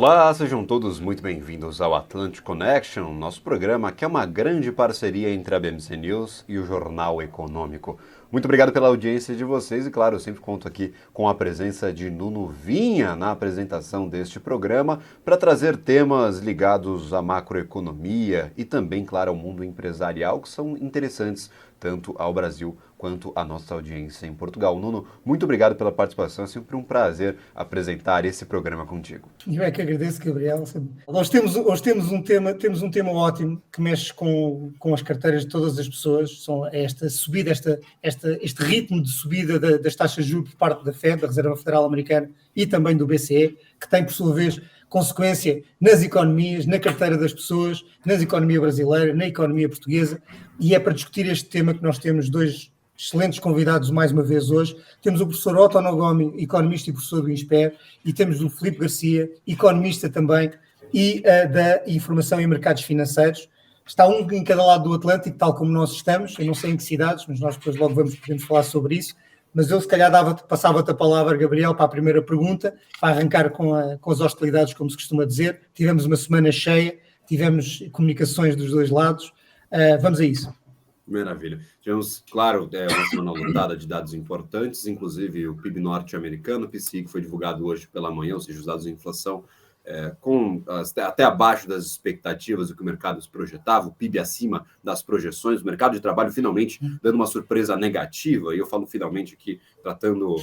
Olá, sejam todos muito bem-vindos ao Atlantic Connection, nosso programa que é uma grande parceria entre a BMC News e o Jornal Econômico. Muito obrigado pela audiência de vocês e, claro, eu sempre conto aqui com a presença de Nuno Vinha na apresentação deste programa para trazer temas ligados à macroeconomia e também, claro, ao mundo empresarial que são interessantes tanto ao Brasil quanto à nossa audiência em Portugal. Nuno, muito obrigado pela participação, é sempre um prazer apresentar esse programa contigo. Eu é que agradeço, Gabriel. Hoje temos um tema ótimo que mexe com as carteiras de todas as pessoas. São esta subida, este ritmo de subida das taxas de juros por parte da Fed, da Reserva Federal Americana, e também do BCE, que tem, por sua vez, consequência nas economias, na carteira das pessoas, na economia brasileira, na economia portuguesa, e é para discutir este tema que nós temos dois excelentes convidados mais uma vez hoje. Temos o professor Otto Nogomi, economista e professor do INSPER, e temos o Filipe Garcia, economista também, e da Informação e Mercados Financeiros. Está um em cada lado do Atlântico, tal como nós estamos, eu não sei em que cidades, mas nós depois logo podemos falar sobre isso. Mas eu, se calhar, passava-te a palavra, Gabriel, para a primeira pergunta, para arrancar com as hostilidades, como se costuma dizer. Tivemos uma semana cheia, tivemos comunicações dos dois lados. Vamos a isso. Maravilha. Tivemos, claro, uma semana lotada de dados importantes, inclusive o PIB norte-americano, o PCI, que foi divulgado hoje pela manhã, ou seja, os dados de inflação até abaixo das expectativas do que o mercado se projetava, o PIB acima das projeções, o mercado de trabalho finalmente dando uma surpresa negativa, e eu falo finalmente aqui tratando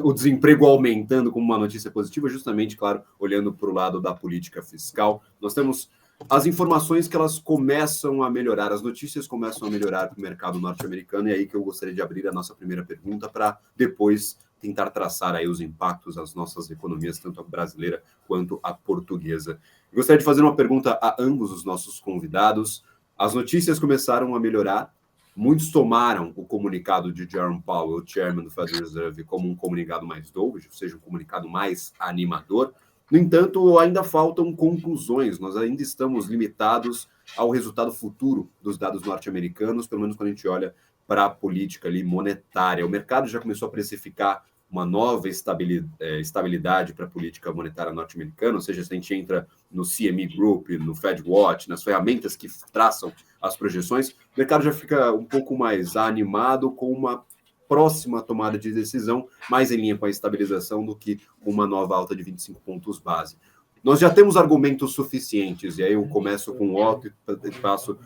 o desemprego aumentando como uma notícia positiva, justamente, claro, olhando para o lado da política fiscal. Nós temos as informações que elas começam a melhorar, as notícias começam a melhorar para o mercado norte-americano, e é aí que eu gostaria de abrir a nossa primeira pergunta para depois tentar traçar aí os impactos às nossas economias, tanto a brasileira quanto a portuguesa. Eu gostaria de fazer uma pergunta a ambos os nossos convidados. As notícias começaram a melhorar, muitos tomaram o comunicado de Jerome Powell, o chairman do Federal Reserve, como um comunicado mais dovish, ou seja, um comunicado mais animador. No entanto, ainda faltam conclusões, nós ainda estamos limitados ao resultado futuro dos dados norte-americanos, pelo menos quando a gente olha para a política ali monetária. O mercado já começou a precificar uma nova estabilidade para a política monetária norte-americana, ou seja, se a gente entra no CME Group, no FedWatch, nas ferramentas que traçam as projeções, o mercado já fica um pouco mais animado com uma próxima tomada de decisão, mais em linha com a estabilização do que uma nova alta de 25 pontos base. Nós já temos argumentos suficientes, e aí eu começo com o Otto e passo,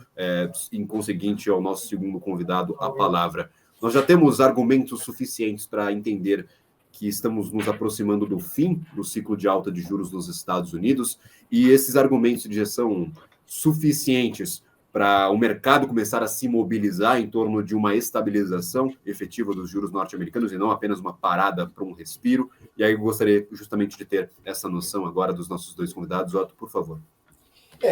em conseguinte, ao nosso segundo convidado a palavra. Nós já temos argumentos suficientes para entender que estamos nos aproximando do fim do ciclo de alta de juros nos Estados Unidos, e esses argumentos já são suficientes para o mercado começar a se mobilizar em torno de uma estabilização efetiva dos juros norte-americanos e não apenas uma parada para um respiro. E aí eu gostaria justamente de ter essa noção agora dos nossos dois convidados. Otto, por favor.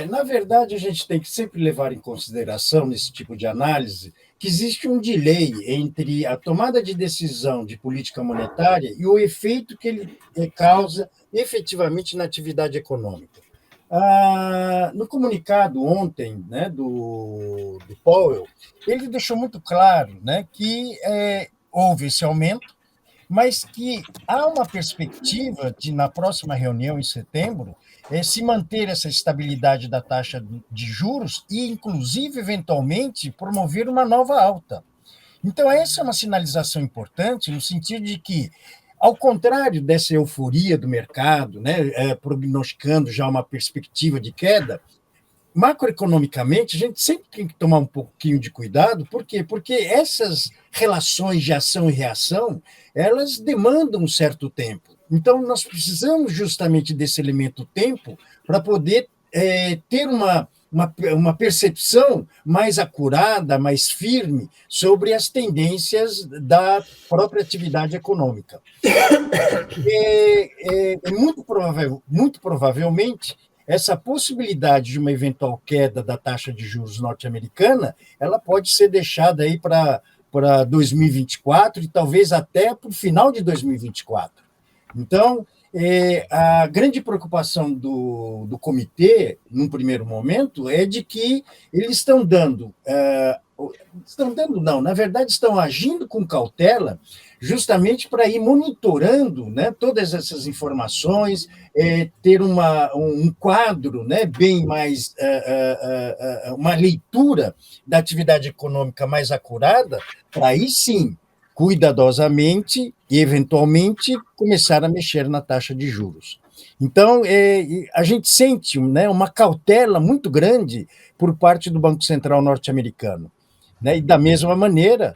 Na verdade, a gente tem que sempre levar em consideração, nesse tipo de análise, que existe um delay entre a tomada de decisão de política monetária e o efeito que ele causa efetivamente na atividade econômica. No comunicado ontem, né, do Powell, ele deixou muito claro, né, que houve esse aumento, mas que há uma perspectiva de, na próxima reunião, em setembro, se manter essa estabilidade da taxa de juros e, inclusive, eventualmente, promover uma nova alta. Então, essa é uma sinalização importante no sentido de que, ao contrário dessa euforia do mercado, né, prognosticando já uma perspectiva de queda, macroeconomicamente, a gente sempre tem que tomar um pouquinho de cuidado. Por quê? Porque essas relações de ação e reação, elas demandam um certo tempo. Então, nós precisamos justamente desse elemento tempo para poder ter uma percepção mais acurada, mais firme sobre as tendências da própria atividade econômica. Muito provavelmente, essa possibilidade de uma eventual queda da taxa de juros norte-americana, ela pode ser deixada aí para 2024 e talvez até para o final de 2024. Então, a grande preocupação do comitê, num primeiro momento, é de que eles na verdade, estão agindo com cautela justamente para ir monitorando, né, todas essas informações, ter um quadro, né, bem mais, uma leitura da atividade econômica mais acurada, para aí sim, cuidadosamente e, eventualmente, começar a mexer na taxa de juros. Então, a gente sente, né, uma cautela muito grande por parte do Banco Central norte-americano. Né? E, da mesma maneira,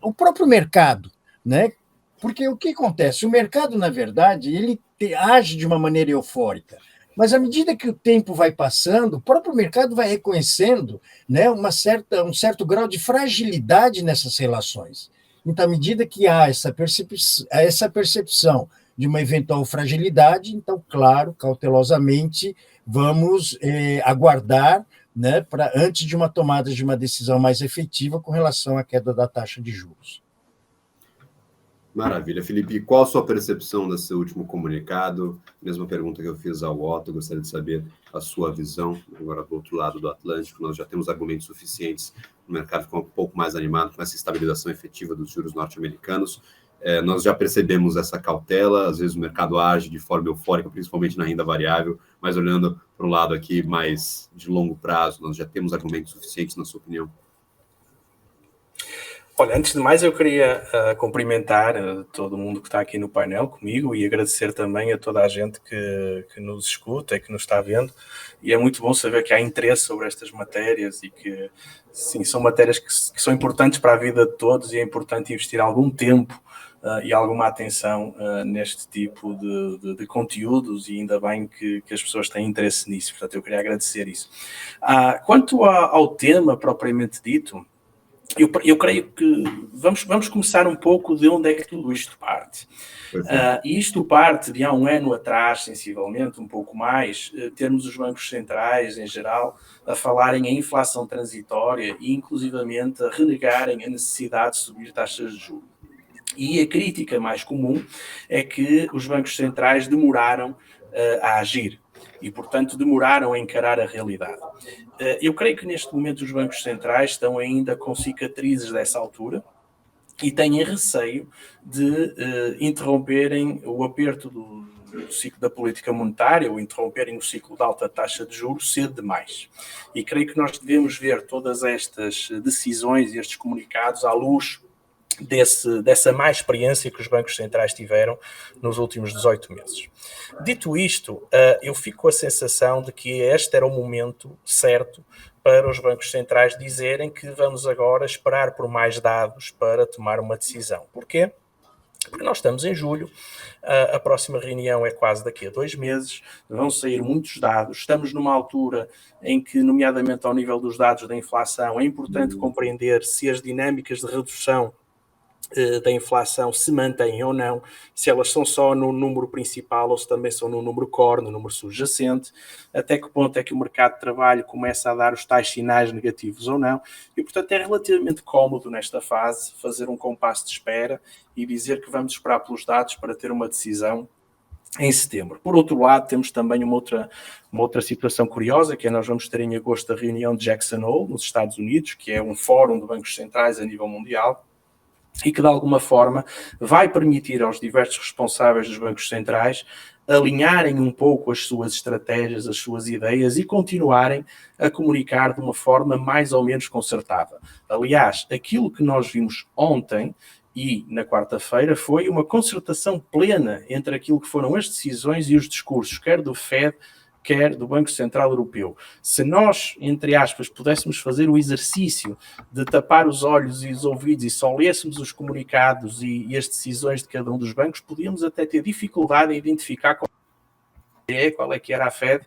o próprio mercado, né? Porque o que acontece? O mercado, na verdade, ele age de uma maneira eufórica, mas à medida que o tempo vai passando, o próprio mercado vai reconhecendo, né, um certo grau de fragilidade nessas relações. Então, à medida que há essa percepção de uma eventual fragilidade, então, claro, cautelosamente, vamos aguardar, né, antes de uma tomada de uma decisão mais efetiva com relação à queda da taxa de juros. Maravilha. Felipe, qual a sua percepção desse último comunicado? Mesma pergunta que eu fiz ao Otto, gostaria de saber a sua visão. Agora, do outro lado do Atlântico, nós já temos argumentos suficientes, o mercado ficou um pouco mais animado com essa estabilização efetiva dos juros norte-americanos. Nós já percebemos essa cautela, às vezes o mercado age de forma eufórica, principalmente na renda variável, mas olhando para o lado aqui mais de longo prazo, nós já temos argumentos suficientes, na sua opinião? Olha, antes de mais eu queria cumprimentar todo mundo que está aqui no painel comigo e agradecer também a toda a gente que nos escuta e que nos está vendo, e é muito bom saber que há interesse sobre estas matérias e que, sim, são matérias que são importantes para a vida de todos e é importante investir algum tempo e alguma atenção neste tipo de conteúdos, e ainda bem que as pessoas têm interesse nisso, portanto eu queria agradecer isso. Quanto ao tema propriamente dito, eu creio que vamos começar um pouco de onde é que tudo isto parte. E isto parte de há um ano atrás, sensivelmente, um pouco mais, termos os bancos centrais, em geral, a falarem em inflação transitória e, inclusivamente, a renegarem a necessidade de subir taxas de juros. E a crítica mais comum é que os bancos centrais demoraram a agir e, portanto, demoraram a encarar a realidade. Eu creio que neste momento os bancos centrais estão ainda com cicatrizes dessa altura e têm receio de interromperem o aperto do ciclo da política monetária ou interromperem o ciclo de alta taxa de juros cedo demais. E creio que nós devemos ver todas estas decisões e estes comunicados à luz dessa má experiência que os bancos centrais tiveram nos últimos 18 meses. Dito isto, eu fico com a sensação de que este era o momento certo para os bancos centrais dizerem que vamos agora esperar por mais dados para tomar uma decisão. Porquê? Porque nós estamos em julho, a próxima reunião é quase daqui a 2 meses, vão sair muitos dados, estamos numa altura em que, nomeadamente ao nível dos dados da inflação, é importante compreender se as dinâmicas de redução da inflação se mantêm ou não, se elas são só no número principal ou se também são no número core, no número subjacente, até que ponto é que o mercado de trabalho começa a dar os tais sinais negativos ou não, e portanto é relativamente cómodo nesta fase fazer um compasso de espera e dizer que vamos esperar pelos dados para ter uma decisão em setembro. Por outro lado, temos também uma outra situação curiosa, que é nós vamos ter em agosto a reunião de Jackson Hole, nos Estados Unidos, que é um fórum de bancos centrais a nível mundial, e que de alguma forma vai permitir aos diversos responsáveis dos bancos centrais alinharem um pouco as suas estratégias, as suas ideias e continuarem a comunicar de uma forma mais ou menos concertada. Aliás, aquilo que nós vimos ontem e na quarta-feira foi uma concertação plena entre aquilo que foram as decisões e os discursos, quer do FED, quer do Banco Central Europeu. Se nós, entre aspas, pudéssemos fazer o exercício de tapar os olhos e os ouvidos e só lêssemos os comunicados e as decisões de cada um dos bancos, podíamos até ter dificuldade em identificar qual é que era a Fed.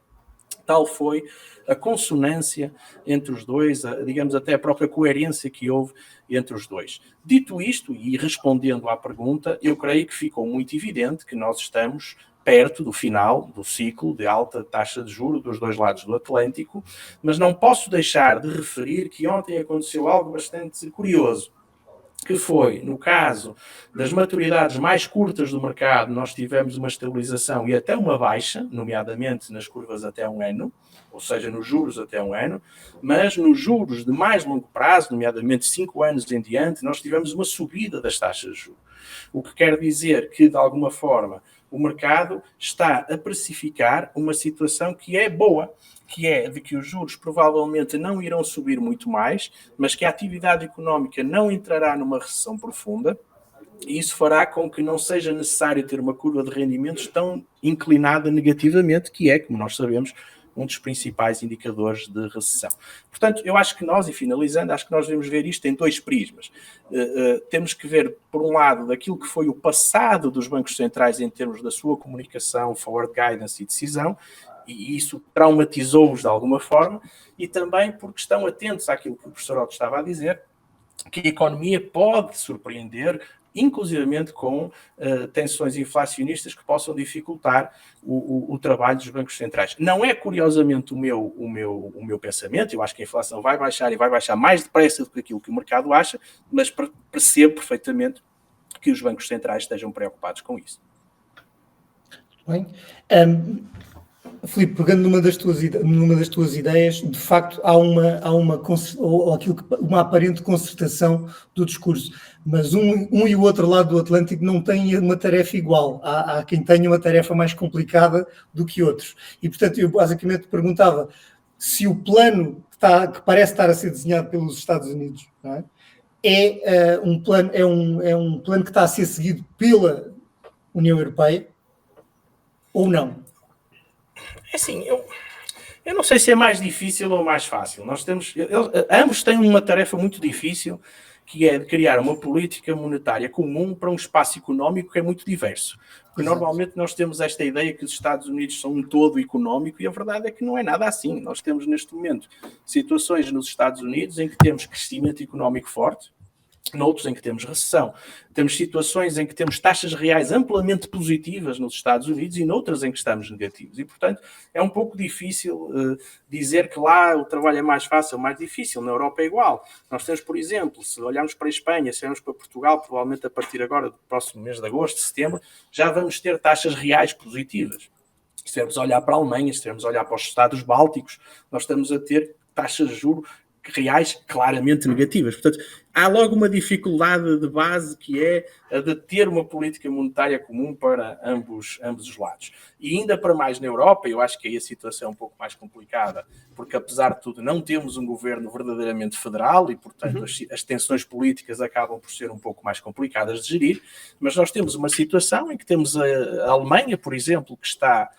Tal foi a consonância entre os dois, digamos até a própria coerência que houve entre os dois. Dito isto, e respondendo à pergunta, eu creio que ficou muito evidente que nós estamos perto do final do ciclo de alta taxa de juros dos dois lados do Atlântico, mas não posso deixar de referir que ontem aconteceu algo bastante curioso. que foi, no caso das maturidades mais curtas do mercado, nós tivemos uma estabilização e até uma baixa, nomeadamente nas curvas até um ano, ou seja, nos juros até um ano, mas nos juros de mais longo prazo, nomeadamente 5 anos em diante, nós tivemos uma subida das taxas de juros. O que quer dizer que, de alguma forma, o mercado está a precificar uma situação que é boa, que é de que os juros provavelmente não irão subir muito mais, mas que a atividade económica não entrará numa recessão profunda, e isso fará com que não seja necessário ter uma curva de rendimentos tão inclinada negativamente, que é, como nós sabemos, um dos principais indicadores de recessão. Portanto, eu acho que nós, e finalizando, acho que nós devemos ver isto em 2 prismas. Temos que ver, por um lado, daquilo que foi o passado dos bancos centrais em termos da sua comunicação, forward guidance e decisão, e isso traumatizou-os de alguma forma, e também porque estão atentos àquilo que o professor Otto estava a dizer, que a economia pode surpreender, inclusivamente com tensões inflacionistas que possam dificultar o trabalho dos bancos centrais. Não é, curiosamente, o meu pensamento. Eu acho que a inflação vai baixar e vai baixar mais depressa do que aquilo que o mercado acha, mas percebo perfeitamente que os bancos centrais estejam preocupados com isso. Bem, Filipe, pegando numa das tuas ideias, de facto há uma aparente concertação do discurso, mas um e o outro lado do Atlântico não têm uma tarefa igual. Há quem tenha uma tarefa mais complicada do que outros. E, portanto, eu basicamente perguntava se o plano que parece estar a ser desenhado pelos Estados Unidos, não é um plano que está a ser seguido pela União Europeia ou não? É assim, eu não sei se é mais difícil ou mais fácil. Ambos têm uma tarefa muito difícil, que é de criar uma política monetária comum para um espaço económico que é muito diverso. Porque normalmente nós temos esta ideia que os Estados Unidos são um todo económico, e a verdade é que não é nada assim. Nós temos neste momento situações nos Estados Unidos em que temos crescimento económico forte, noutros em que temos recessão. Temos situações em que temos taxas reais amplamente positivas nos Estados Unidos e noutras em que estamos negativos. E, portanto, é um pouco difícil dizer que lá o trabalho é mais fácil ou mais difícil. Na Europa é igual. Nós temos, por exemplo, se olharmos para a Espanha, se olharmos para Portugal, provavelmente a partir agora do próximo mês de agosto, setembro, já vamos ter taxas reais positivas. Se estivermos a olhar para a Alemanha, se estivermos a olhar para os Estados Bálticos, nós estamos a ter taxas de juros reais claramente negativas. Portanto, há logo uma dificuldade de base, que é a de ter uma política monetária comum para ambos os lados. E ainda para mais na Europa, eu acho que aí a situação é um pouco mais complicada, porque apesar de tudo não temos um governo verdadeiramente federal e, portanto, as tensões políticas acabam por ser um pouco mais complicadas de gerir, mas nós temos uma situação em que temos a Alemanha, por exemplo, que está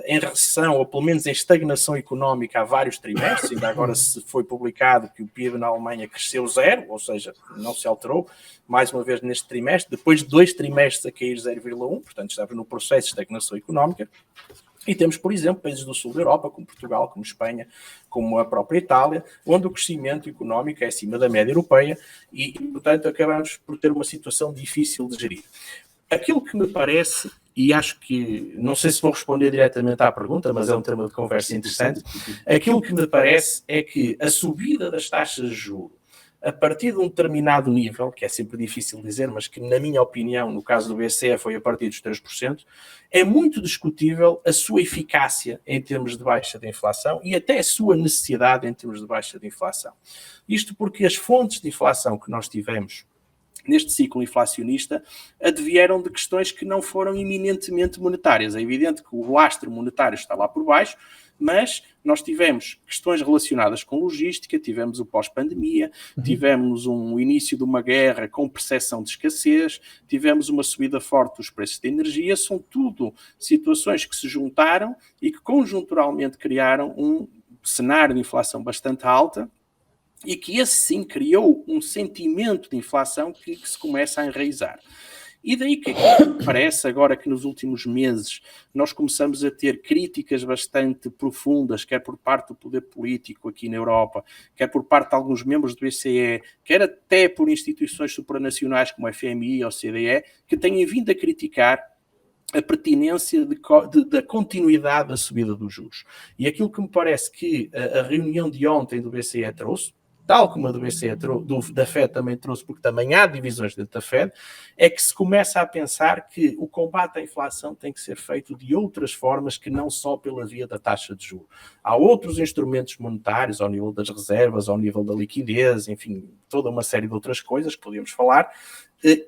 em recessão, ou pelo menos em estagnação económica há vários trimestres. Ainda agora se foi publicado que o PIB na Alemanha cresceu 0, ou seja, não se alterou, mais uma vez neste trimestre, depois de 2 trimestres a cair 0,1, portanto estamos no processo de estagnação económica. E temos, por exemplo, países do sul da Europa, como Portugal, como Espanha, como a própria Itália, onde o crescimento económico é acima da média europeia e, portanto, acabamos por ter uma situação difícil de gerir. Aquilo que me parece, e acho que, não sei se vou responder diretamente à pergunta, mas é um tema de conversa interessante, aquilo que me parece é que a subida das taxas de juros, a partir de um determinado nível, que é sempre difícil dizer, mas que, na minha opinião, no caso do BCE foi a partir dos 3%, é muito discutível a sua eficácia em termos de baixa de inflação e até a sua necessidade em termos de baixa de inflação. Isto porque as fontes de inflação que nós tivemos neste ciclo inflacionista advieram de questões que não foram eminentemente monetárias. É evidente que o lastro monetário está lá por baixo, mas nós tivemos questões relacionadas com logística, tivemos o pós-pandemia, tivemos um início de uma guerra com percepção de escassez, tivemos uma subida forte dos preços de energia. São tudo situações que se juntaram e que conjunturalmente criaram um cenário de inflação bastante alta, e que esse sim criou um sentimento de inflação que se começa a enraizar. E daí que parece agora que nos últimos meses nós começamos a ter críticas bastante profundas, quer por parte do poder político aqui na Europa, quer por parte de alguns membros do BCE, quer até por instituições supranacionais como a FMI ou a OCDE, que têm vindo a criticar a pertinência da continuidade da subida dos juros. E aquilo que me parece que a reunião de ontem do BCE trouxe, tal como a do BCE, da Fed também trouxe, porque também há divisões dentro da Fed, é que se começa a pensar que o combate à inflação tem que ser feito de outras formas que não só pela via da taxa de juros. Há outros instrumentos monetários ao nível das reservas, ao nível da liquidez, enfim, toda uma série de outras coisas que podíamos falar,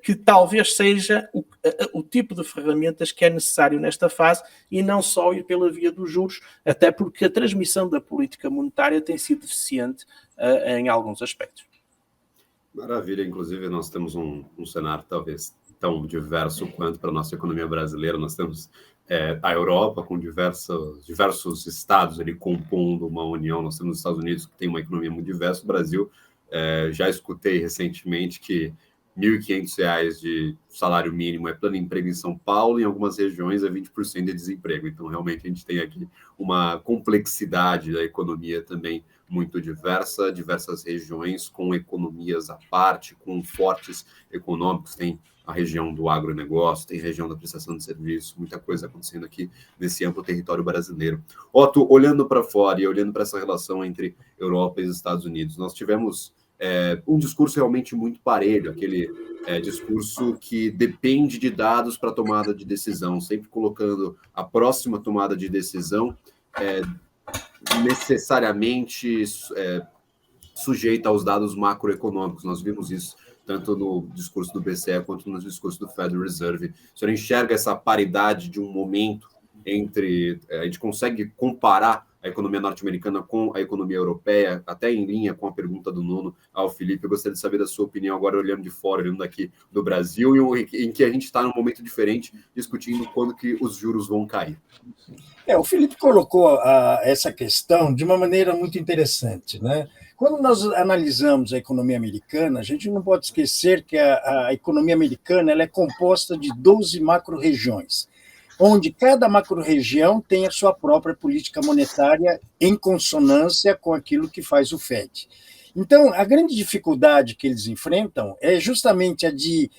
que talvez seja o tipo de ferramentas que é necessário nesta fase e não só ir pela via dos juros, até porque a transmissão da política monetária tem sido deficiente em alguns aspectos. Maravilha, inclusive nós temos um cenário talvez tão diverso quanto para a nossa economia brasileira. Nós temos a Europa com diversos estados ali compondo uma união. Nós temos os Estados Unidos que tem uma economia muito diversa. O Brasil, já escutei recentemente que R$ 1.500 de salário mínimo é pleno emprego em São Paulo, em algumas regiões é 20% de desemprego. Então, realmente, a gente tem aqui uma complexidade da economia também muito diversa, diversas regiões com economias à parte, com fortes econômicos. Tem a região do agronegócio, tem a região da prestação de serviço, muita coisa acontecendo aqui nesse amplo território brasileiro. Otto, olhando para fora e olhando para essa relação entre Europa e os Estados Unidos, nós tivemos um discurso realmente muito parelho, aquele discurso que depende de dados para tomada de decisão, sempre colocando a próxima tomada de decisão necessariamente sujeita aos dados macroeconômicos. Nós vimos isso tanto no discurso do BCE quanto no discurso do Federal Reserve. O senhor enxerga essa paridade de um momento entre... a gente consegue comparar a economia norte-americana com a economia europeia, até em linha com a pergunta do Nuno ao Felipe. Eu gostaria de saber da sua opinião agora, olhando de fora, olhando daqui do Brasil, em que a gente está num momento diferente, discutindo quando que os juros vão cair. O Felipe colocou essa questão de uma maneira muito interessante, né? Quando nós analisamos a economia americana, a gente não pode esquecer que a economia americana ela é composta de 12 macro-regiões, onde cada macro-região tem a sua própria política monetária em consonância com aquilo que faz o FED. Então, a grande dificuldade que eles enfrentam é justamente a de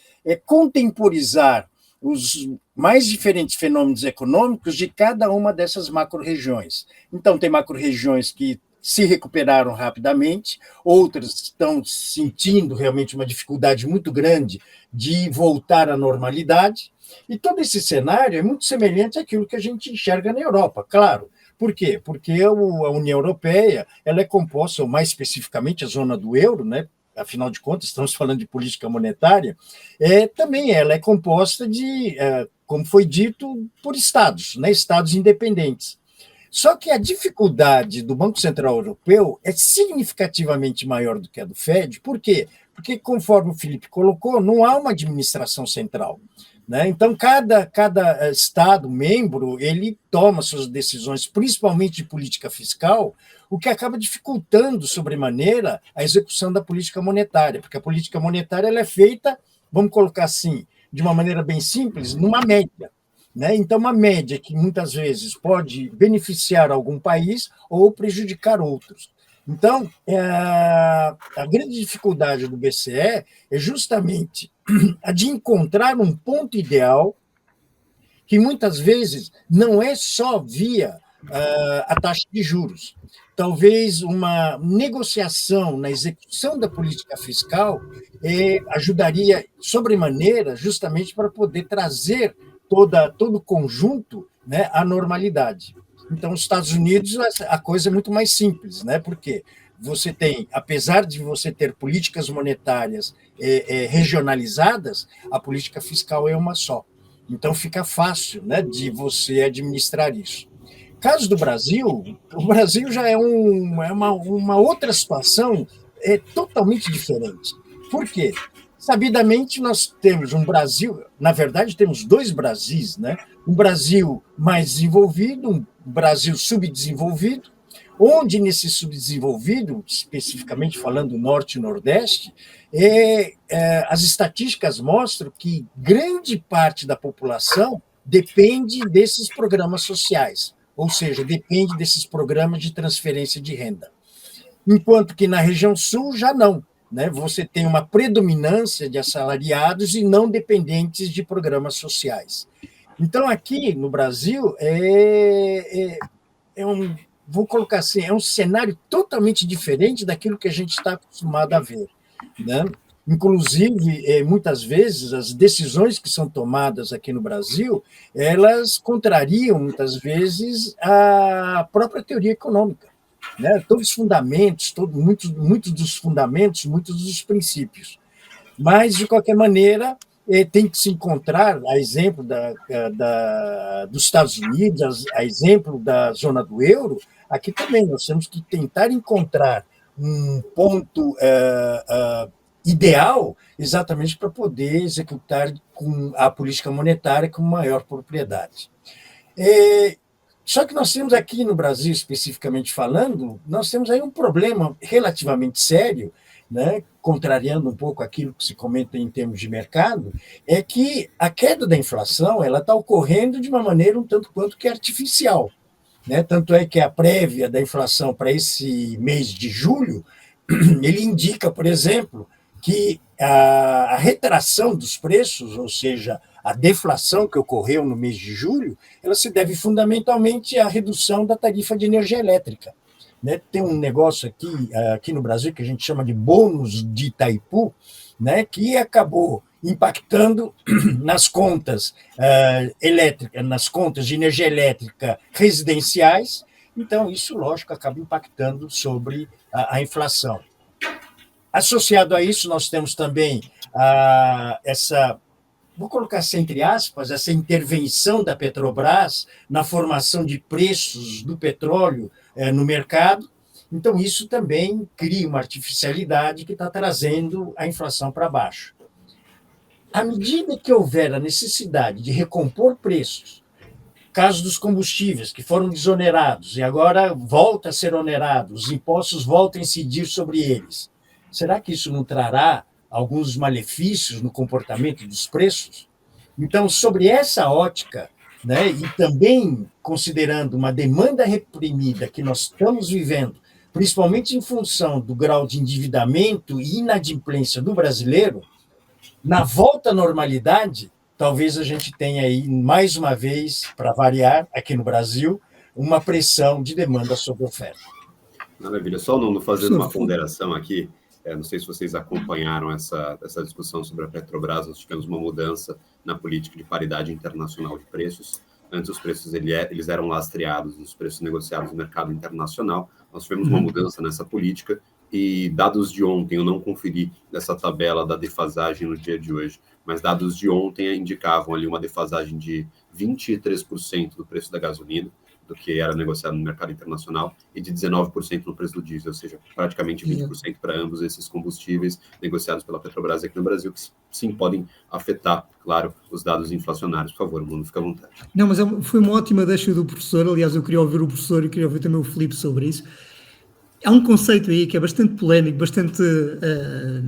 contemporizar os mais diferentes fenômenos econômicos de cada uma dessas macro-regiões. Então, tem macro-regiões que se recuperaram rapidamente, outras estão sentindo realmente uma dificuldade muito grande de voltar à normalidade, e todo esse cenário é muito semelhante àquilo que a gente enxerga na Europa, claro. Por quê? Porque a União Europeia ela é composta, ou mais especificamente a zona do euro, né? Afinal de contas, estamos falando de política monetária, também ela é composta de, como foi dito, por estados, né? Estados independentes. Só que a dificuldade do Banco Central Europeu é significativamente maior do que a do FED. Por quê? Porque, conforme o Felipe colocou, não há uma administração central, né? Então, cada Estado membro ele toma suas decisões, principalmente de política fiscal, o que acaba dificultando sobremaneira a execução da política monetária, porque a política monetária ela é feita, vamos colocar assim, de uma maneira bem simples, numa média. Né? Então, uma média que muitas vezes pode beneficiar algum país ou prejudicar outros. Então, a grande dificuldade do BCE é justamente a de encontrar um ponto ideal que muitas vezes não é só via a taxa de juros. Talvez uma negociação na execução da política fiscal ajudaria sobremaneira justamente para poder trazer todo o conjunto, né, à normalidade. Então, nos Estados Unidos, a coisa é muito mais simples, né? Porque você tem, apesar de você ter políticas monetárias regionalizadas, a política fiscal é uma só. Então, fica fácil, né, de você administrar isso. Caso do Brasil, o Brasil já é uma outra situação totalmente diferente. Por quê? Sabidamente, nós temos um Brasil, na verdade, temos dois Brasis, né? Um Brasil mais desenvolvido, um Brasil subdesenvolvido, onde nesse subdesenvolvido, especificamente falando Norte e Nordeste, as estatísticas mostram que grande parte da população depende desses programas sociais, ou seja, depende desses programas de transferência de renda. Enquanto que na região sul já não. Né? Você tem uma predominância de assalariados e não dependentes de programas sociais. Então, aqui no Brasil, vou colocar assim, é um cenário totalmente diferente daquilo que a gente está acostumado a ver, né? Inclusive, muitas vezes, as decisões que são tomadas aqui no Brasil, elas contrariam, muitas vezes, a própria teoria econômica, né? Todos os fundamentos, muitos dos fundamentos, muitos dos princípios. Mas, de qualquer maneira, tem que se encontrar, a exemplo dos Estados Unidos, a exemplo da zona do euro, aqui também nós temos que tentar encontrar um ponto ideal exatamente para poder executar com a política monetária com maior propriedade. Só que nós temos aqui no Brasil, especificamente falando, nós temos aí um problema relativamente sério, né, contrariando um pouco aquilo que se comenta em termos de mercado, é que a queda da inflação ela está ocorrendo de uma maneira um tanto quanto que artificial, né? Tanto é que a prévia da inflação para esse mês de julho, ele indica, por exemplo, que a retração dos preços, ou seja, a deflação que ocorreu no mês de julho, ela se deve fundamentalmente à redução da tarifa de energia elétrica. Né? Tem um negócio aqui no Brasil que a gente chama de bônus de Itaipu, né? Que acabou impactando nas contas elétricas, nas contas de energia elétrica residenciais. Então, isso, lógico, acaba impactando sobre a inflação. Associado a isso, nós temos também vou colocar assim, entre aspas, essa intervenção da Petrobras na formação de preços do petróleo no mercado. Então, isso também cria uma artificialidade que está trazendo a inflação para baixo. À medida que houver a necessidade de recompor preços, caso dos combustíveis que foram desonerados e agora volta a ser onerado, os impostos voltam a incidir sobre eles, será que isso não trará alguns malefícios no comportamento dos preços? Então, sobre essa ótica, né, e também considerando uma demanda reprimida que nós estamos vivendo, principalmente em função do grau de endividamento e inadimplência do brasileiro, na volta à normalidade, talvez a gente tenha aí, mais uma vez, para variar, aqui no Brasil, uma pressão de demanda sobre oferta. Maravilha. Só não fazendo uma ponderação aqui, não sei se vocês acompanharam essa discussão sobre a Petrobras. Nós tivemos uma mudança na política de paridade internacional de preços. Antes, os preços eles eram lastreados nos preços negociados no mercado internacional. Nós tivemos uma mudança nessa política e dados de ontem, eu não conferi essa tabela da defasagem no dia de hoje, mas dados de ontem indicavam ali uma defasagem de 23% do preço da gasolina, do que era negociado no mercado internacional, e de 19% no preço do diesel, ou seja, praticamente 20% para ambos esses combustíveis negociados pela Petrobras aqui no Brasil, que sim podem afetar, claro, os dados inflacionários. Por favor, Bruno, fica à vontade. Não, mas foi uma ótima deixa do professor. Aliás, eu queria ouvir o professor e queria ouvir também o Filipe sobre isso. Há um conceito aí que é bastante polémico, bastante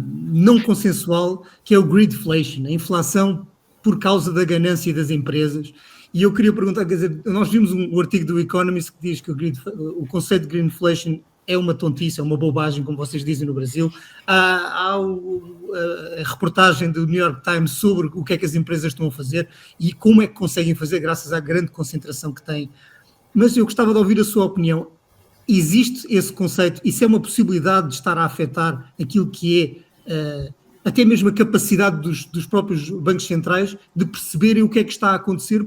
não consensual, que é o greedflation, a inflação por causa da ganância das empresas. E eu queria perguntar, quer dizer, nós vimos um artigo do Economist que diz que o conceito de greenflation é uma tontice, é uma bobagem, como vocês dizem no Brasil. Há a reportagem do New York Times sobre o que é que as empresas estão a fazer e como é que conseguem fazer graças à grande concentração que têm. Mas eu gostava de ouvir a sua opinião. Existe esse conceito? Isso é uma possibilidade de estar a afetar aquilo que é até mesmo a capacidade dos próprios bancos centrais de perceberem o que é que está a acontecer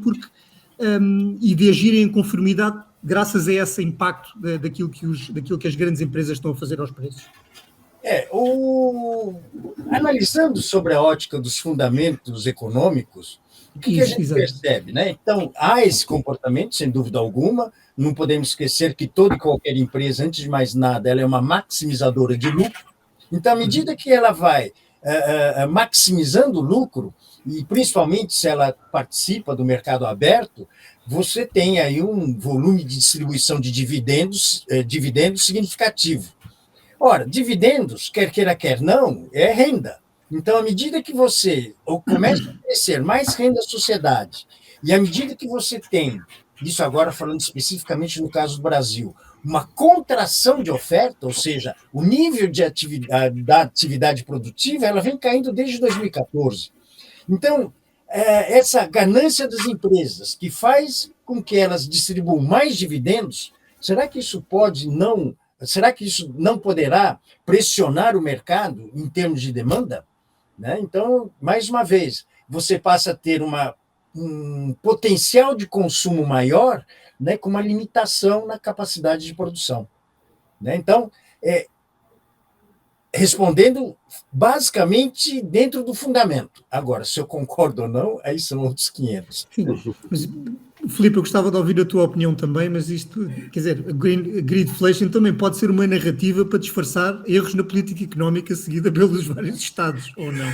e de agirem em conformidade graças a esse impacto daquilo que as grandes empresas estão a fazer aos preços? Analisando sobre a ótica dos fundamentos econômicos, o que a gente percebe? Né? Então, há esse comportamento, sem dúvida alguma. Não podemos esquecer que toda e qualquer empresa, antes de mais nada, ela é uma maximizadora de lucro. Então, à medida que ela vai maximizando o lucro, e principalmente se ela participa do mercado aberto, você tem aí um volume de distribuição de dividendos significativo. Ora, dividendos, quer queira, quer não, é renda. Então, à medida que você começa a crescer mais renda à sociedade, e à medida que você tem, isso agora falando especificamente no caso do Brasil, uma contração de oferta, ou seja, o nível da atividade produtiva, ela vem caindo desde 2014. Então, essa ganância das empresas, que faz com que elas distribuam mais dividendos, será que isso não poderá pressionar o mercado em termos de demanda? Né? Então, mais uma vez, você passa a ter um potencial de consumo maior, né, com uma limitação na capacidade de produção. Né? Então, respondendo basicamente dentro do fundamento. Agora, se eu concordo ou não, aí são outros 500. Sim, mas, Filipe, eu gostava de ouvir a tua opinião também, mas isto, quer dizer, a greedflation também pode ser uma narrativa para disfarçar erros na política económica seguida pelos vários Estados, ou não?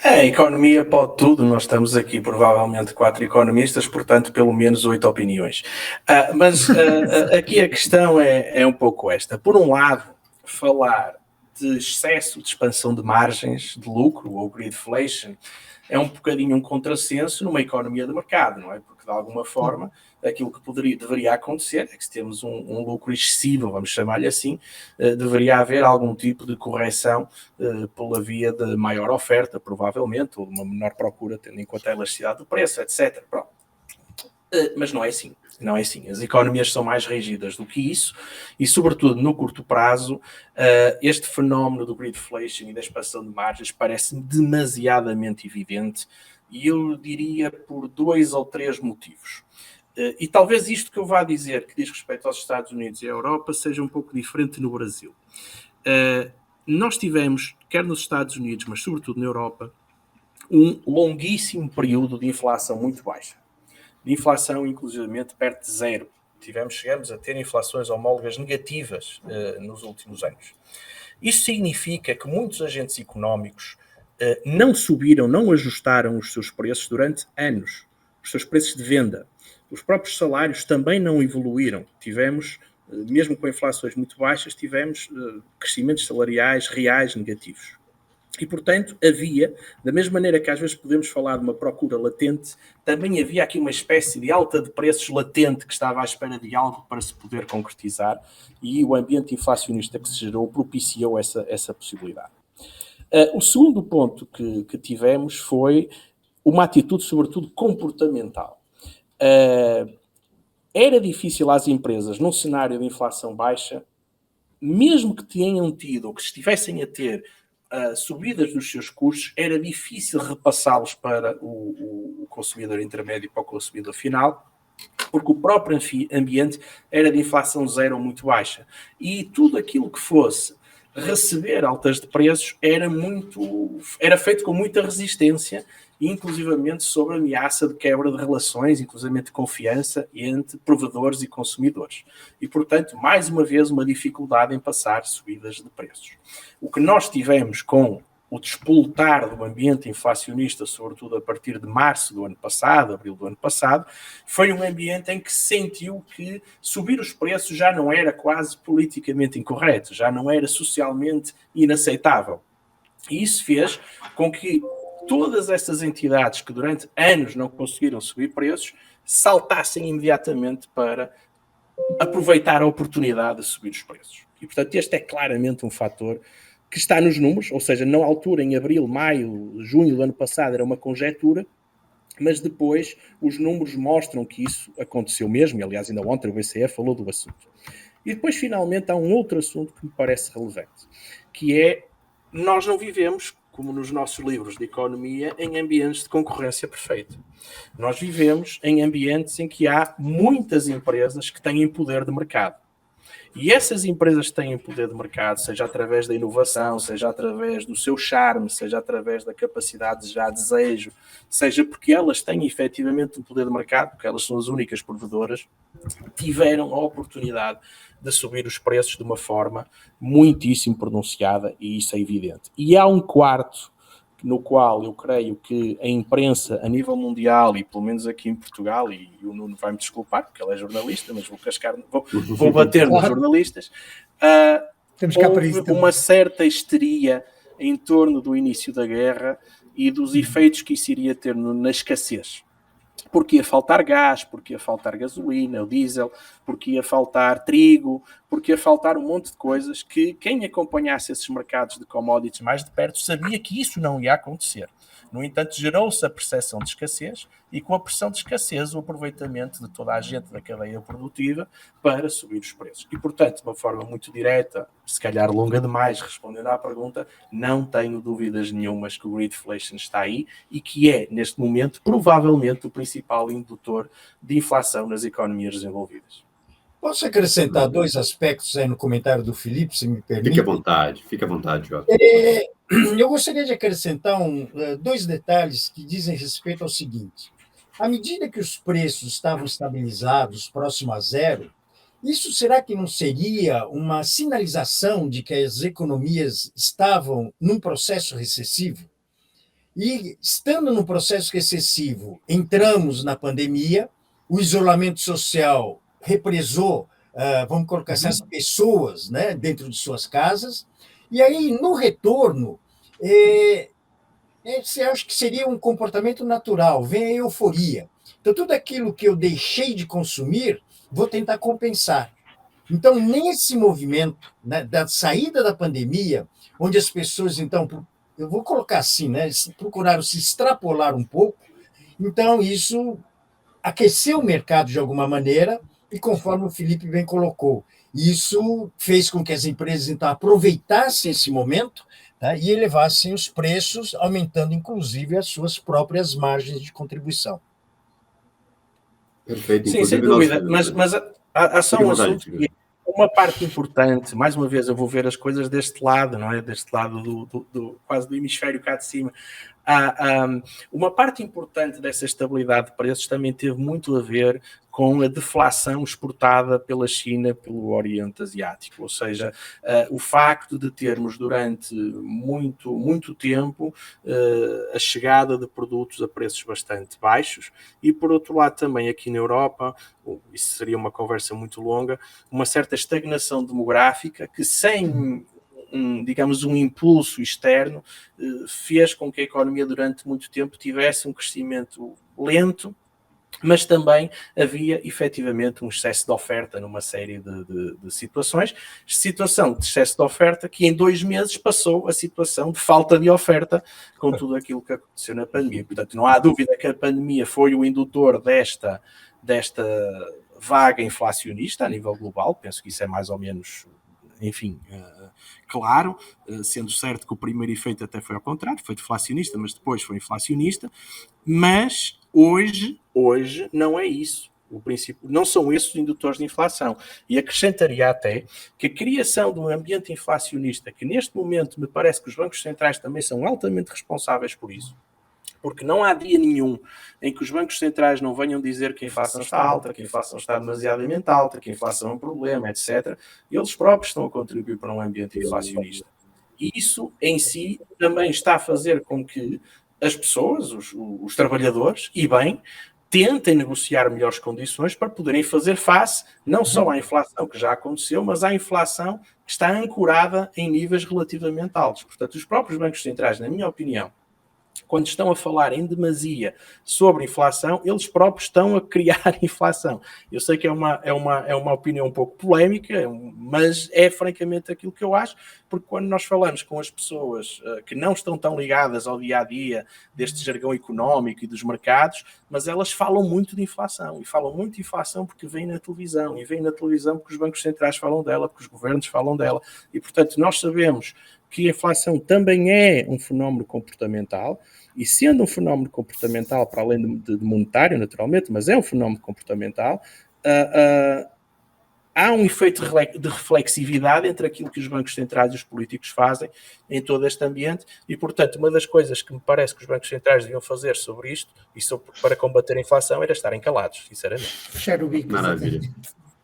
A economia pode tudo, nós estamos aqui provavelmente 4 economistas, portanto pelo menos 8 opiniões. Mas aqui a questão é um pouco esta. Por um lado, falar de excesso de expansão de margens de lucro, ou greedflation, é um bocadinho um contrassenso numa economia de mercado, não é? Porque de alguma forma aquilo que deveria acontecer é que se temos um lucro excessivo, vamos chamar-lhe assim, deveria haver algum tipo de correção pela via de maior oferta, provavelmente, ou de uma menor procura, tendo em conta a elasticidade do preço, etc. Pronto. Mas não é assim. Não é assim. As economias são mais rígidas do que isso e, sobretudo, no curto prazo, este fenómeno do greedflation e da expansão de margens parece-me demasiadamente evidente e eu diria por 2 ou 3 motivos. E talvez isto que eu vá dizer, que diz respeito aos Estados Unidos e à Europa, seja um pouco diferente no Brasil. Nós tivemos, quer nos Estados Unidos, mas sobretudo na Europa, um longuíssimo período de inflação muito baixa. De inflação, inclusivamente, perto de zero. Chegamos a ter inflações homólogas negativas nos últimos anos. Isso significa que muitos agentes económicos não subiram, não ajustaram os seus preços durante anos. Os seus preços de venda. Os próprios salários também não evoluíram. Tivemos, mesmo com inflações muito baixas, tivemos crescimentos salariais reais negativos. E, portanto, havia, da mesma maneira que às vezes podemos falar de uma procura latente, também havia aqui uma espécie de alta de preços latente que estava à espera de algo para se poder concretizar e o ambiente inflacionista que se gerou propiciou essa possibilidade. O segundo ponto que tivemos foi uma atitude, sobretudo, comportamental. Era difícil às empresas, num cenário de inflação baixa, mesmo que tenham tido ou que estivessem a ter subidas dos seus custos, era difícil repassá-los para o consumidor intermédio e para o consumidor final, porque o próprio ambiente era de inflação zero ou muito baixa. E tudo aquilo que fosse receber altas de preços era feito com muita resistência, inclusivamente sobre a ameaça de quebra de relações, inclusivamente de confiança entre provedores e consumidores. E, portanto, mais uma vez, uma dificuldade em passar subidas de preços. O que nós tivemos com o despoltar do ambiente inflacionista, sobretudo a partir de março do ano passado, abril do ano passado, foi um ambiente em que se sentiu que subir os preços já não era quase politicamente incorreto, já não era socialmente inaceitável. E isso fez com que todas estas entidades que durante anos não conseguiram subir preços saltassem imediatamente para aproveitar a oportunidade de subir os preços. E, portanto, este é claramente um fator que está nos números, ou seja, na altura, em abril, maio, junho do ano passado, era uma conjetura, mas depois os números mostram que isso aconteceu mesmo, e aliás, ainda ontem o BCE falou do assunto. E depois, finalmente, há um outro assunto que me parece relevante, que é, nós não vivemos, como nos nossos livros de economia, em ambientes de concorrência perfeita. Nós vivemos em ambientes em que há muitas empresas que têm poder de mercado. E essas empresas que têm poder de mercado, seja através da inovação, seja através do seu charme, seja através da capacidade de gerar desejo, seja porque elas têm efetivamente um poder de mercado, porque elas são as únicas provedoras, tiveram a oportunidade de subir os preços de uma forma muitíssimo pronunciada, e isso é evidente. E há um quarto no qual eu creio que a imprensa a nível mundial, e pelo menos aqui em Portugal, e o Nuno vai-me desculpar, porque ele é jornalista, mas vou bater nos jornalistas, houve uma certa histeria em torno do início da guerra e dos efeitos que isso iria ter na escassez. Porque ia faltar gás, porque ia faltar gasolina, o diesel, porque ia faltar trigo, porque ia faltar um monte de coisas que quem acompanhasse esses mercados de commodities mais de perto sabia que isso não ia acontecer. No entanto, gerou-se a percepção de escassez e com a pressão de escassez o aproveitamento de toda a gente da cadeia produtiva para subir os preços. E, portanto, de uma forma muito direta, se calhar longa demais, respondendo à pergunta, não tenho dúvidas nenhumas que o greedflation está aí e que é, neste momento, provavelmente o principal indutor de inflação nas economias desenvolvidas. Posso acrescentar 2 aspectos aí no comentário do Felipe, se me permite? Fique à vontade, Jota. Eu gostaria de acrescentar 2 detalhes que dizem respeito ao seguinte. À medida que os preços estavam estabilizados, próximo a zero, isso será que não seria uma sinalização de que as economias estavam num processo recessivo? E, estando num processo recessivo, entramos na pandemia, o isolamento social represou, vamos colocar assim, as pessoas, né, dentro de suas casas, e aí, no retorno, eu acho que seria um comportamento natural, vem a euforia. Então, tudo aquilo que eu deixei de consumir, vou tentar compensar. Então, nesse movimento, né, da saída da pandemia, onde as pessoas, então, eu vou colocar assim, né, procuraram se extrapolar um pouco, então isso aqueceu o mercado de alguma maneira, e conforme o Felipe bem colocou, isso fez com que as empresas, então, aproveitassem esse momento, tá, e elevassem os preços, aumentando, inclusive, as suas próprias margens de contribuição. Perfeito. Sim, sem dúvida, mas há só um assunto que uma parte importante, mais uma vez eu vou ver as coisas deste lado, não é? Deste lado quase do hemisfério cá de cima. Uma parte importante dessa estabilidade de preços também teve muito a ver com a deflação exportada pela China pelo Oriente Asiático, ou seja, o facto de termos durante muito tempo a chegada de produtos a preços bastante baixos e, por outro lado, também aqui na Europa, isso seria uma conversa muito longa, uma certa estagnação demográfica que sem digamos, um impulso externo fez com que a economia durante muito tempo tivesse um crescimento lento, mas também havia efetivamente um excesso de oferta numa série de situações. Situação de excesso de oferta que em 2 meses passou a situação de falta de oferta com tudo aquilo que aconteceu na pandemia. Portanto, não há dúvida que a pandemia foi o indutor desta vaga inflacionista a nível global. Penso que isso é mais ou menos, enfim, claro, sendo certo que o primeiro efeito até foi ao contrário, foi deflacionista, mas depois foi inflacionista, mas hoje não é isso. O princípio, não são esses os indutores de inflação. E acrescentaria até que a criação de um ambiente inflacionista, que neste momento me parece que os bancos centrais também são altamente responsáveis por isso, porque não há dia nenhum em que os bancos centrais não venham dizer que a inflação está alta, que a inflação está demasiadamente alta, que a inflação é um problema, etc. Eles próprios estão a contribuir para um ambiente inflacionista. E isso, em si, também está a fazer com que as pessoas, os trabalhadores, e bem, tentem negociar melhores condições para poderem fazer face não só à inflação que já aconteceu, mas à inflação que está ancorada em níveis relativamente altos. Portanto, os próprios bancos centrais, na minha opinião, quando estão a falar em demasia sobre inflação, eles próprios estão a criar inflação. Eu sei que é uma opinião um pouco polémica, mas é francamente aquilo que eu acho, porque quando nós falamos com as pessoas que não estão tão ligadas ao dia-a-dia deste jargão económico e dos mercados, mas elas falam muito de inflação, e falam muito de inflação porque vêm na televisão, e vêm na televisão porque os bancos centrais falam dela, porque os governos falam dela, e portanto nós sabemos que a inflação também é um fenómeno comportamental, e sendo um fenómeno comportamental, para além de monetário, naturalmente, mas é um fenómeno comportamental, há um efeito de reflexividade entre aquilo que os bancos centrais e os políticos fazem em todo este ambiente, e, portanto, uma das coisas que me parece que os bancos centrais deviam fazer sobre isto, e para combater a inflação, era estarem calados, sinceramente. Fechar o bico. Maravilha.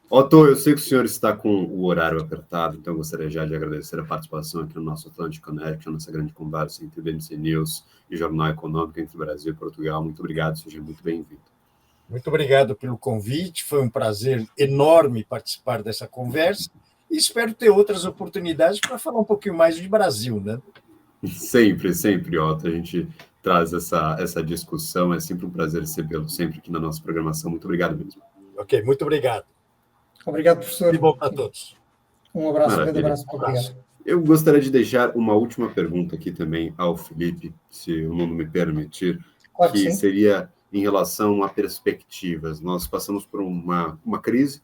Otto, eu sei que o senhor está com o horário apertado, então eu gostaria já de agradecer a participação aqui no nosso Atlantic Connection, nossa grande conversa entre o BMC News e o Jornal Econômico entre Brasil e Portugal. Muito obrigado, seja muito bem-vindo. Muito obrigado pelo convite, foi um prazer enorme participar dessa conversa e espero ter outras oportunidades para falar um pouquinho mais de Brasil, né? Sempre, Otto, a gente traz essa discussão, é sempre um prazer recebê-lo sempre aqui na nossa programação. Muito obrigado mesmo. Ok, muito obrigado. Obrigado, professor. E bom para todos. Um abraço, um grande abraço. Obrigado. Eu gostaria de deixar uma última pergunta aqui também ao Felipe, se o Nuno me permitir, Claro que que sim. seria em relação a perspectivas. Nós passamos por uma crise,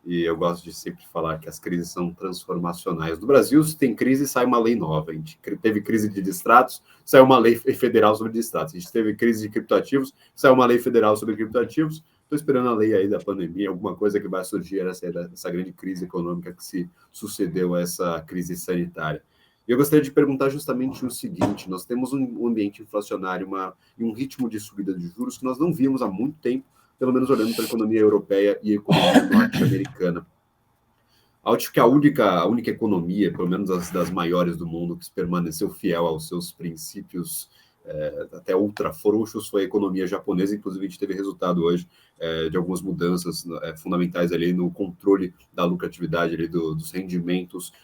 e eu gosto de sempre falar que as crises são transformacionais. No Brasil, se tem crise, sai uma lei nova. A gente teve crise de distratos, saiu uma lei federal sobre distratos. A gente teve crise de criptoativos, saiu uma lei federal sobre criptoativos. Estou esperando a lei aí da pandemia, alguma coisa que vai surgir essa grande crise econômica que se sucedeu a essa crise sanitária. E eu gostaria de perguntar justamente o seguinte: nós temos um ambiente inflacionário e um ritmo de subida de juros que nós não vimos há muito tempo, pelo menos olhando para a economia europeia e a economia norte-americana. Acho que a única economia, pelo menos das maiores do mundo, que permaneceu fiel aos seus princípios até ultra-frouxos foi a economia japonesa. Inclusive, a gente teve resultado hoje de algumas mudanças fundamentais ali no controle da lucratividade, ali dos rendimentos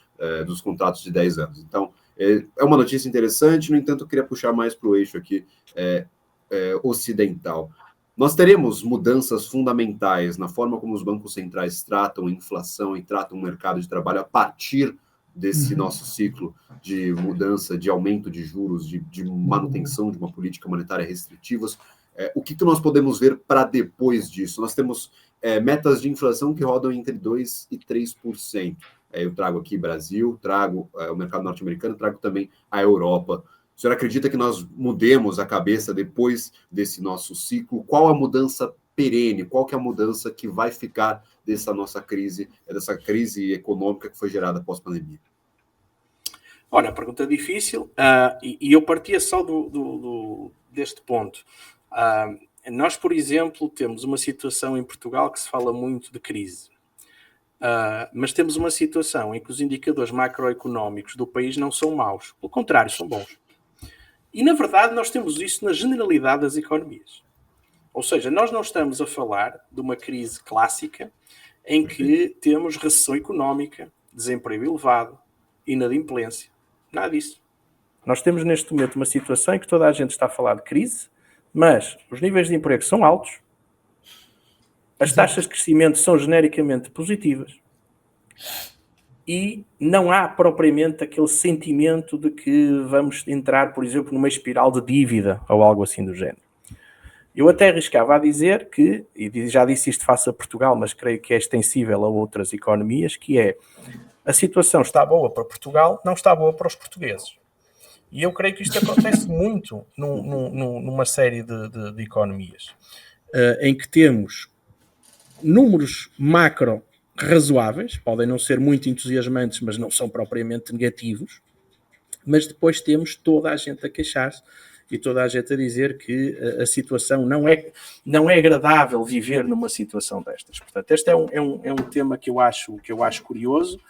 dos contratos de 10 anos. Então, é uma notícia interessante, no entanto, eu queria puxar mais para o eixo aqui ocidental. Nós teremos mudanças fundamentais na forma como os bancos centrais tratam a inflação e tratam o mercado de trabalho a partir desse nosso ciclo de mudança, de aumento de juros, de manutenção de uma política monetária restritivas. O que nós podemos ver para depois disso? Nós temos metas de inflação que rodam entre 2% e 3%. Eu trago aqui Brasil, trago o mercado norte-americano, trago também a Europa. O senhor acredita que nós mudemos a cabeça depois desse nosso ciclo? Qual a mudança perene? Qual que é a mudança que vai ficar dessa nossa crise, dessa crise econômica que foi gerada pós-pandemia? Olha, pergunta difícil, e eu partia só deste ponto. Nós, por exemplo, temos uma situação em Portugal que se fala muito de crise. Mas temos uma situação em que os indicadores macroeconómicos do país não são maus. Pelo contrário, são bons. E, na verdade, nós temos isso na generalidade das economias. Ou seja, nós não estamos a falar de uma crise clássica em que temos recessão económica, desemprego elevado, inadimplência. Nada disso. Nós temos neste momento uma situação em que toda a gente está a falar de crise, mas os níveis de emprego são altos, as taxas de crescimento são genericamente positivas e não há propriamente aquele sentimento de que vamos entrar, por exemplo, numa espiral de dívida ou algo assim do género. Eu até arriscava a dizer que, e já disse isto face a Portugal, mas creio que é extensível a outras economias, que é a situação está boa para Portugal, não está boa para os portugueses. E eu creio que isto acontece muito numa série de economias, em que temos números macro razoáveis, podem não ser muito entusiasmantes, mas não são propriamente negativos, mas depois temos toda a gente a queixar-se e toda a gente a dizer que a situação não é agradável viver numa situação destas. Portanto, este é um tema que eu acho curioso.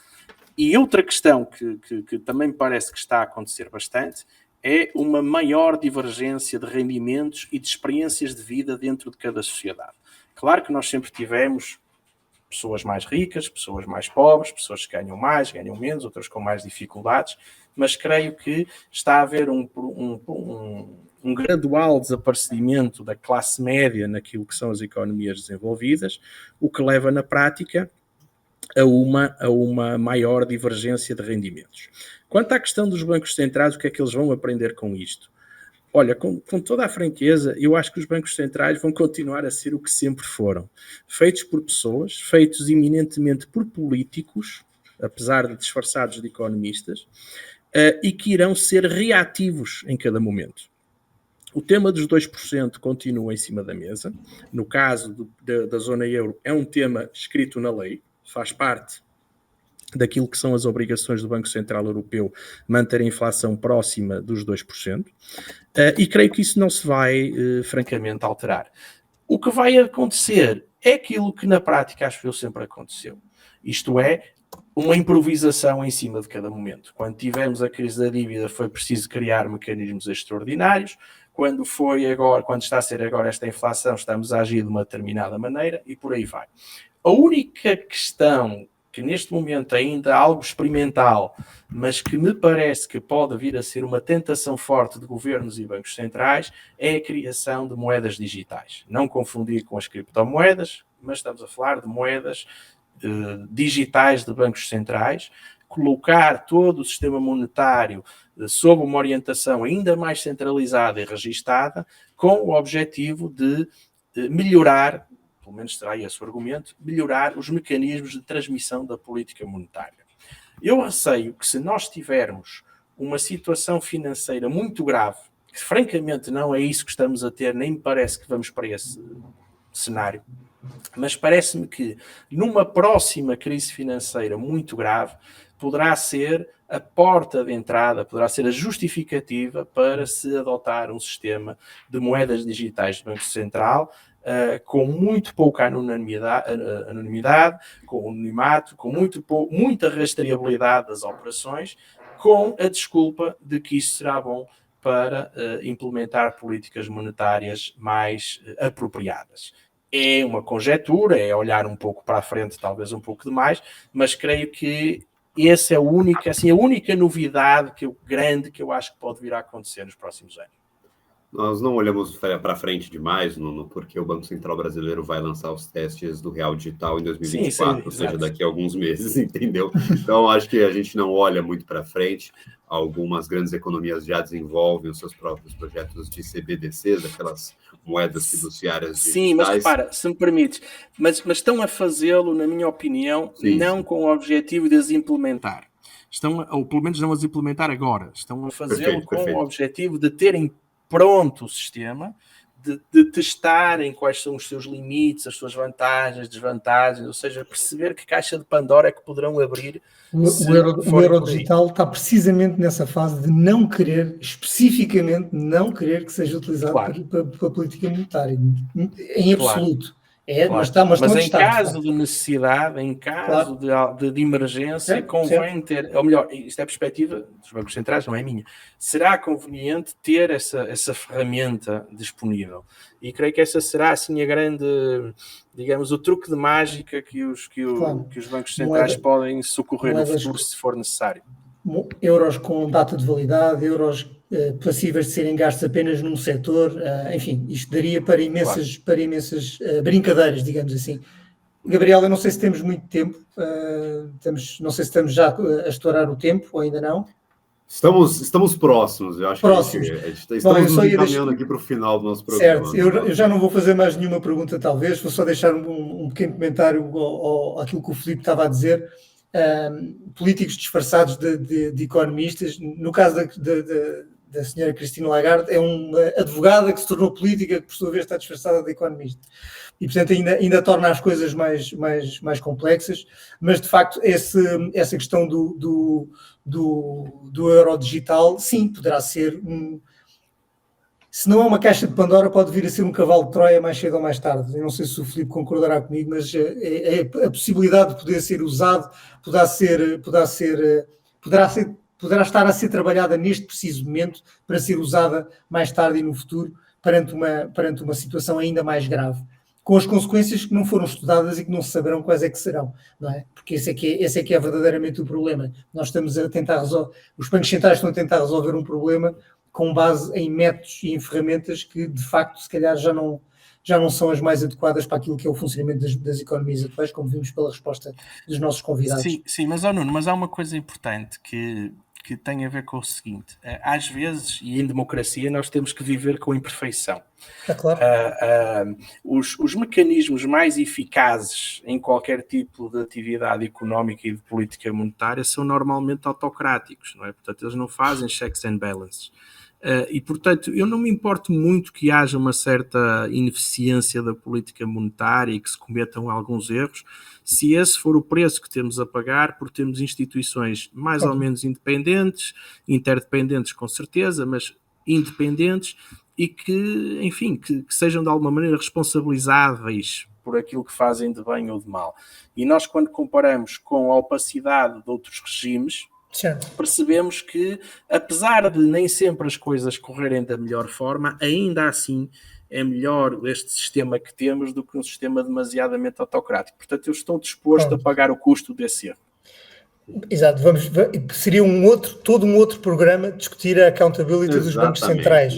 E outra questão que também me parece que está a acontecer bastante é uma maior divergência de rendimentos e de experiências de vida dentro de cada sociedade. Claro que nós sempre tivemos pessoas mais ricas, pessoas mais pobres, pessoas que ganham mais, ganham menos, outras com mais dificuldades, mas creio que está a haver um gradual desaparecimento da classe média naquilo que são as economias desenvolvidas, o que leva na prática a uma maior divergência de rendimentos. Quanto à questão dos bancos centrais, o que é que eles vão aprender com isto? Olha, com toda a franqueza, eu acho que os bancos centrais vão continuar a ser o que sempre foram. Feitos por pessoas, feitos eminentemente por políticos, apesar de disfarçados de economistas, e que irão ser reativos em cada momento. O tema dos 2% continua em cima da mesa. No caso da zona euro, é um tema escrito na lei, faz parte daquilo que são as obrigações do Banco Central Europeu manter a inflação próxima dos 2%, e creio que isso não se vai, francamente, alterar. O que vai acontecer é aquilo que na prática acho que eu sempre aconteceu. Isto é, uma improvisação em cima de cada momento. Quando tivemos a crise da dívida foi preciso criar mecanismos extraordinários, quando está a ser agora esta inflação, estamos a agir de uma determinada maneira e por aí vai. A única questão que neste momento ainda é algo experimental, mas que me parece que pode vir a ser uma tentação forte de governos e bancos centrais, é a criação de moedas digitais. Não confundir com as criptomoedas, mas estamos a falar de moedas digitais de bancos centrais, colocar todo o sistema monetário sob uma orientação ainda mais centralizada e registada, com o objetivo de melhorar, pelo menos será esse o argumento, melhorar os mecanismos de transmissão da política monetária. Eu receio que se nós tivermos uma situação financeira muito grave, que francamente não é isso que estamos a ter, nem me parece que vamos para esse cenário, mas parece-me que numa próxima crise financeira muito grave, poderá ser a porta de entrada, poderá ser a justificativa para se adotar um sistema de moedas digitais do Banco Central, com muito pouca anonimidade, com anonimato, com muita rastreabilidade das operações, com a desculpa de que isso será bom para implementar políticas monetárias mais apropriadas. É uma conjectura, é olhar um pouco para a frente, talvez um pouco demais, mas creio que essa é a única novidade grande que eu acho que pode vir a acontecer nos próximos anos. Nós não olhamos para frente demais, Nuno, porque o Banco Central brasileiro vai lançar os testes do Real Digital em 2024, ou seja, daqui a alguns meses, entendeu? Então, acho que a gente não olha muito para frente. Algumas grandes economias já desenvolvem os seus próprios projetos de CBDCs, aquelas moedas fiduciárias digitais. Sim, mas repara, se me permites, mas estão a fazê-lo, na minha opinião, não com o objetivo de as implementar. Ou pelo menos não as implementar agora. Estão a fazê-lo com o objetivo de terem pronto o sistema, de testarem quais são os seus limites, as suas vantagens, desvantagens, ou seja, perceber que caixa de Pandora é que poderão abrir. O euro digital está precisamente nessa fase de não querer, especificamente, não querer que seja utilizado para a política monetária, em absoluto. Mas em caso de necessidade, em caso de emergência, convém ter, ou melhor, isto é a perspectiva dos bancos centrais, não é minha, será conveniente ter essa ferramenta disponível. E creio que essa será assim a grande, digamos, o truque de mágica que os bancos centrais podem socorrer no futuro se for necessário. Euros com data de validade, euros passíveis de serem gastos apenas num setor, enfim, isto daria para imensas brincadeiras, digamos assim. Gabriel, eu não sei se temos muito tempo, não sei se estamos já a estourar o tempo ou ainda não. Estamos próximos, eu acho que estamos caminhando aqui para o final do nosso programa. Certo, eu já não vou fazer mais nenhuma pergunta, talvez, vou só deixar um pequeno comentário àquilo que o Filipe estava a dizer. Políticos disfarçados de economistas. No caso da senhora Christine Lagarde, é uma advogada que se tornou política, que por sua vez está disfarçada de economista. E, portanto, ainda torna as coisas mais complexas, mas, de facto, essa questão do euro digital, sim, poderá ser se não é uma caixa de Pandora, pode vir a ser um cavalo de Troia mais cedo ou mais tarde. Eu não sei se o Filipe concordará comigo, mas a possibilidade de poder ser usado poderá estar a ser trabalhada neste preciso momento para ser usada mais tarde e no futuro perante uma situação ainda mais grave, com as consequências que não foram estudadas e que não se saberão quais é que serão, não é? Porque esse é que é verdadeiramente o problema. Nós estamos a tentar os bancos centrais estão a tentar resolver um problema com base em métodos e em ferramentas que, de facto, se calhar já não são as mais adequadas para aquilo que é o funcionamento das economias atuais, como vimos pela resposta dos nossos convidados. Sim, mas, Nuno, há uma coisa importante que tem a ver com o seguinte: às vezes, e em democracia, nós temos que viver com imperfeição. É claro. Os mecanismos mais eficazes em qualquer tipo de atividade económica e de política monetária são normalmente autocráticos, não é? Portanto, eles não fazem checks and balances. E, portanto, eu não me importo muito que haja uma certa ineficiência da política monetária e que se cometam alguns erros, se esse for o preço que temos a pagar por termos instituições mais ou menos independentes, interdependentes com certeza, mas independentes e que, enfim, que sejam de alguma maneira responsabilizáveis por aquilo que fazem de bem ou de mal. E nós, quando comparamos com a opacidade de outros regimes, certo, percebemos que, apesar de nem sempre as coisas correrem da melhor forma, ainda assim é melhor este sistema que temos do que um sistema demasiadamente autocrático. Portanto, eu estou disposto a pagar o custo desse erro. Exato, seria todo um outro programa discutir a accountability dos bancos centrais.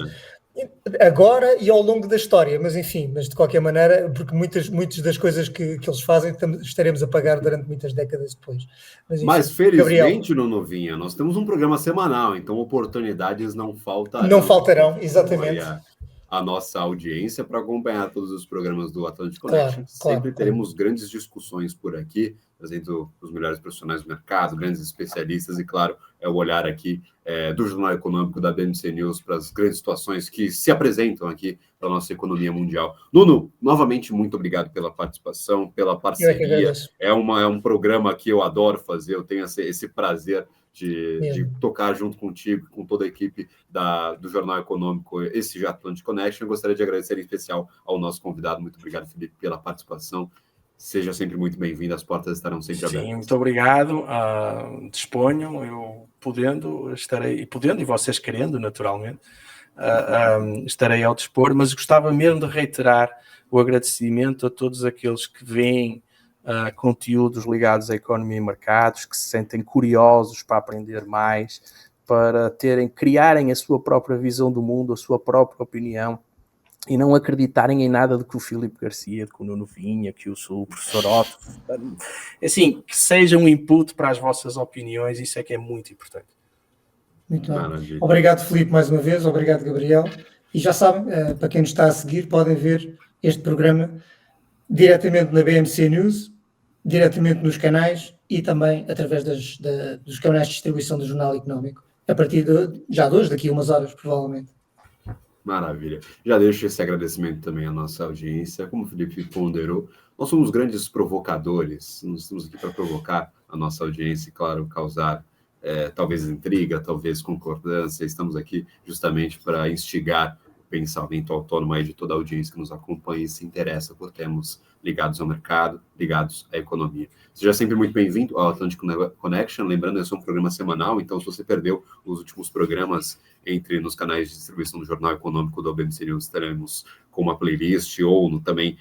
Agora e ao longo da história, mas enfim, mas de qualquer maneira, porque muitas das coisas que eles fazem estaremos a pagar durante muitas décadas depois. Mas enfim, Gabriel, felizmente, no Novinha, nós temos um programa semanal, então oportunidades não faltarão. não faltarão, exatamente. A nossa audiência para acompanhar todos os programas do Atlantic Claro, Connection. Sempre claro. teremos grandes discussões por aqui, trazendo os melhores profissionais do mercado, grandes especialistas e, claro, é o olhar aqui do Jornal Econômico da BMC News para as grandes situações que se apresentam aqui para a nossa economia mundial. Nuno, novamente, muito obrigado pela participação, pela parceria. É um programa que eu adoro fazer, eu tenho esse prazer de tocar junto contigo, com toda a equipe do Jornal Econômico, esse Atlantic Connection. Eu gostaria de agradecer em especial ao nosso convidado. Muito obrigado, Felipe, pela participação. Seja sempre muito bem-vindo, as portas estarão sempre abertas. Sim, muito obrigado. Disponham, eu estarei, e vocês querendo, naturalmente, estarei ao dispor, mas gostava mesmo de reiterar o agradecimento a todos aqueles que veem conteúdos ligados à economia e mercados, que se sentem curiosos para aprender mais, para criarem a sua própria visão do mundo, a sua própria opinião, e não acreditarem em nada do que o Filipe Garcia, que o Nuno Vinha, que o professor Otto, assim, que seja um input para as vossas opiniões, isso é que é muito importante. Muito bem. Obrigado, Filipe, mais uma vez, obrigado, Gabriel, e já sabem, para quem nos está a seguir, podem ver este programa diretamente na BMC News, diretamente nos canais e também através dos canais de distribuição do Jornal Econômico, a partir de hoje, daqui a umas horas, provavelmente. Maravilha. Já deixo esse agradecimento também à nossa audiência. Como o Felipe ponderou, nós somos grandes provocadores, nós estamos aqui para provocar a nossa audiência e, claro, causar talvez intriga, talvez concordância. Estamos aqui justamente para instigar o pensamento autônomo aí de toda a audiência que nos acompanha e se interessa por temas ligados ao mercado, ligados à economia. Seja sempre muito bem-vindo ao Atlantic Connection. Lembrando, esse é um programa semanal, então se você perdeu os últimos programas nos canais de distribuição do Jornal Econômico do BMC News, teremos com uma playlist ou também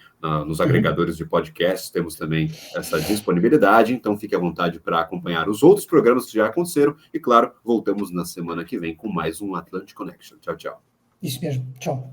nos agregadores de podcast, temos também essa disponibilidade, então fique à vontade para acompanhar os outros programas que já aconteceram e, claro, voltamos na semana que vem com mais um Atlantic Connection. Tchau, tchau. Isso mesmo. Tchau.